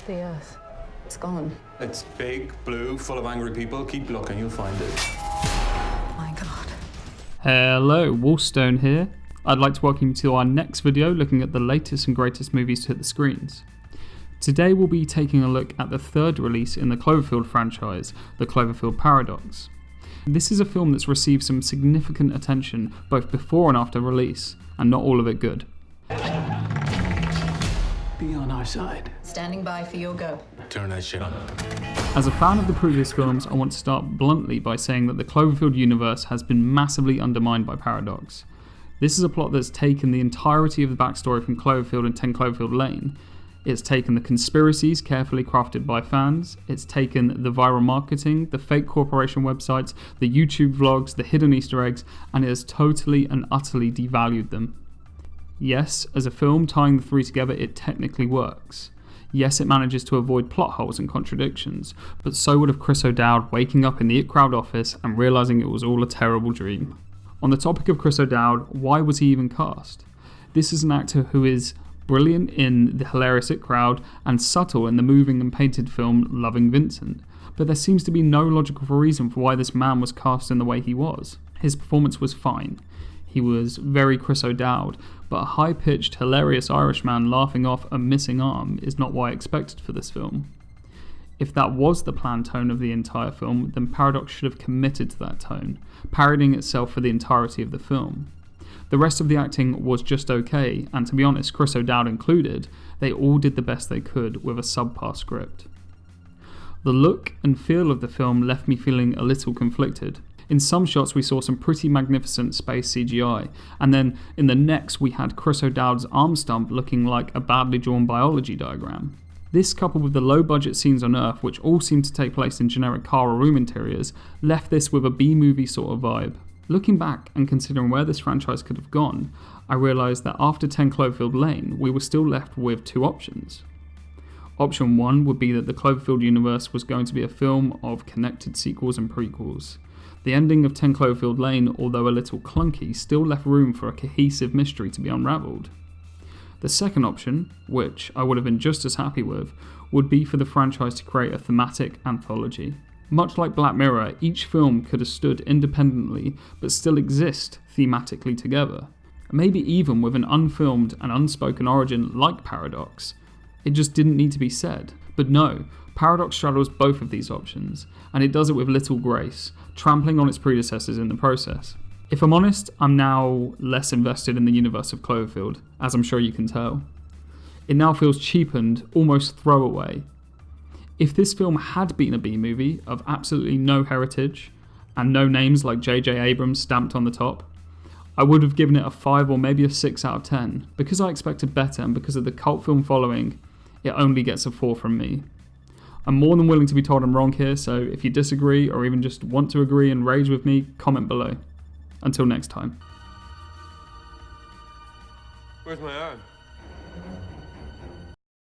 the Earth. It's gone. It's big, blue, full of angry people. Keep looking, you'll find it. My God. Hello, Wolfstone here. I'd like to welcome you to our next video looking at the latest and greatest movies to hit the screens. Today we'll be taking a look at the third release in the Cloverfield franchise, the Cloverfield Paradox. This is a film that's received some significant attention both before and after release, and not all of it good. Be on our side. Standing by for your go. Turn that shit on. As a fan of the previous films, I want to start bluntly by saying that the Cloverfield universe has been massively undermined by Paradox. This is a plot that's taken the entirety of the backstory from Cloverfield and 10 Cloverfield Lane. It's taken the conspiracies carefully crafted by fans, it's taken the viral marketing, the fake corporation websites, the YouTube vlogs, the hidden Easter eggs, and it has totally and utterly devalued them. Yes, as a film tying the three together, it technically works. Yes, it manages to avoid plot holes and contradictions, but so would have Chris O'Dowd waking up in the It Crowd office and realising it was all a terrible dream. On the topic of Chris O'Dowd, why was he even cast? This is an actor who is brilliant in the hilarious It Crowd and subtle in the moving and painted film Loving Vincent, but there seems to be no logical reason for why this man was cast in the way he was. His performance was fine. He was very Chris O'Dowd, but a high-pitched, hilarious Irishman laughing off a missing arm is not what I expected for this film. If that was the planned tone of the entire film, then Paradox should have committed to that tone, parodying itself for the entirety of the film. The rest of the acting was just okay, and to be honest, Chris O'Dowd included, they all did the best they could with a subpar script. The look and feel of the film left me feeling a little conflicted. In some shots we saw some pretty magnificent space CGI, and then in the next we had Chris O'Dowd's arm stump looking like a badly drawn biology diagram. This, coupled with the low budget scenes on Earth, which all seemed to take place in generic car or room interiors, left this with a B-movie sort of vibe. Looking back and considering where this franchise could have gone, I realised that after 10 Cloverfield Lane we were still left with two options. Option 1 would be that the Cloverfield universe was going to be a film of connected sequels and prequels. The ending of 10 Cloverfield Lane, although a little clunky, still left room for a cohesive mystery to be unravelled. The second option, which I would have been just as happy with, would be for the franchise to create a thematic anthology. Much like Black Mirror, each film could have stood independently but still exist thematically together. Maybe even with an unfilmed and unspoken origin like Paradox. It just didn't need to be said. But no, Paradox straddles both of these options, and it does it with little grace, trampling on its predecessors in the process. If I'm honest, I'm now less invested in the universe of Cloverfield, as I'm sure you can tell. It now feels cheapened, almost throwaway. If this film had been a B-movie of absolutely no heritage, and no names like J.J. Abrams stamped on the top, I would have given it a 5 or maybe a 6 out of 10. Because I expected better and because of the cult film following, it only gets a 4 from me. I'm more than willing to be told I'm wrong here, so if you disagree or even just want to agree and rage with me, comment below. Until next time. Where's my arm?